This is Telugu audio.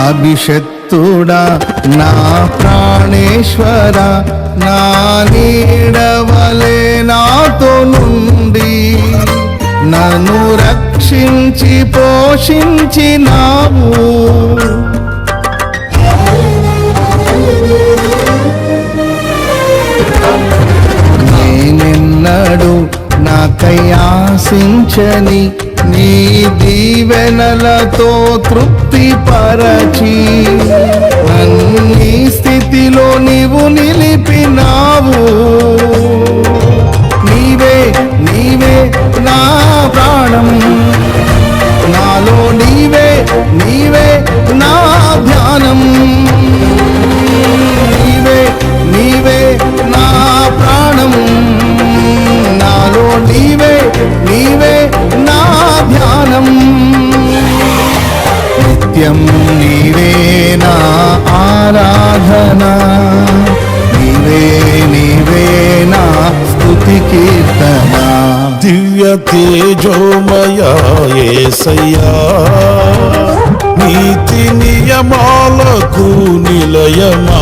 అభిషక్తుడా నా ప్రాణేశ్వర, నా నీడవలే నాతో నుండి నన్ను రక్షించి పోషించినావు. నేనెన్నడు నాకై ఆశించని నీ దీవెనలతో తృప్తిపరచి అన్ని స్థితిలో నీవు నిలిపినావు. నీవే నీవే నా ప్రాణం, నాలో నీవే నీవే నా ధ్యానం. నీవే నీవే నా ప్రాణం, నాలో నీవే నీవే నా ధ్యానం. నిత్యం నీవే నా ఆరాధన, నీవే నీవే నా స్తుతి కీర్తన. దివ్య తేజోమయ యేసయ్యా, నీతి నియమాలకు నిలయమా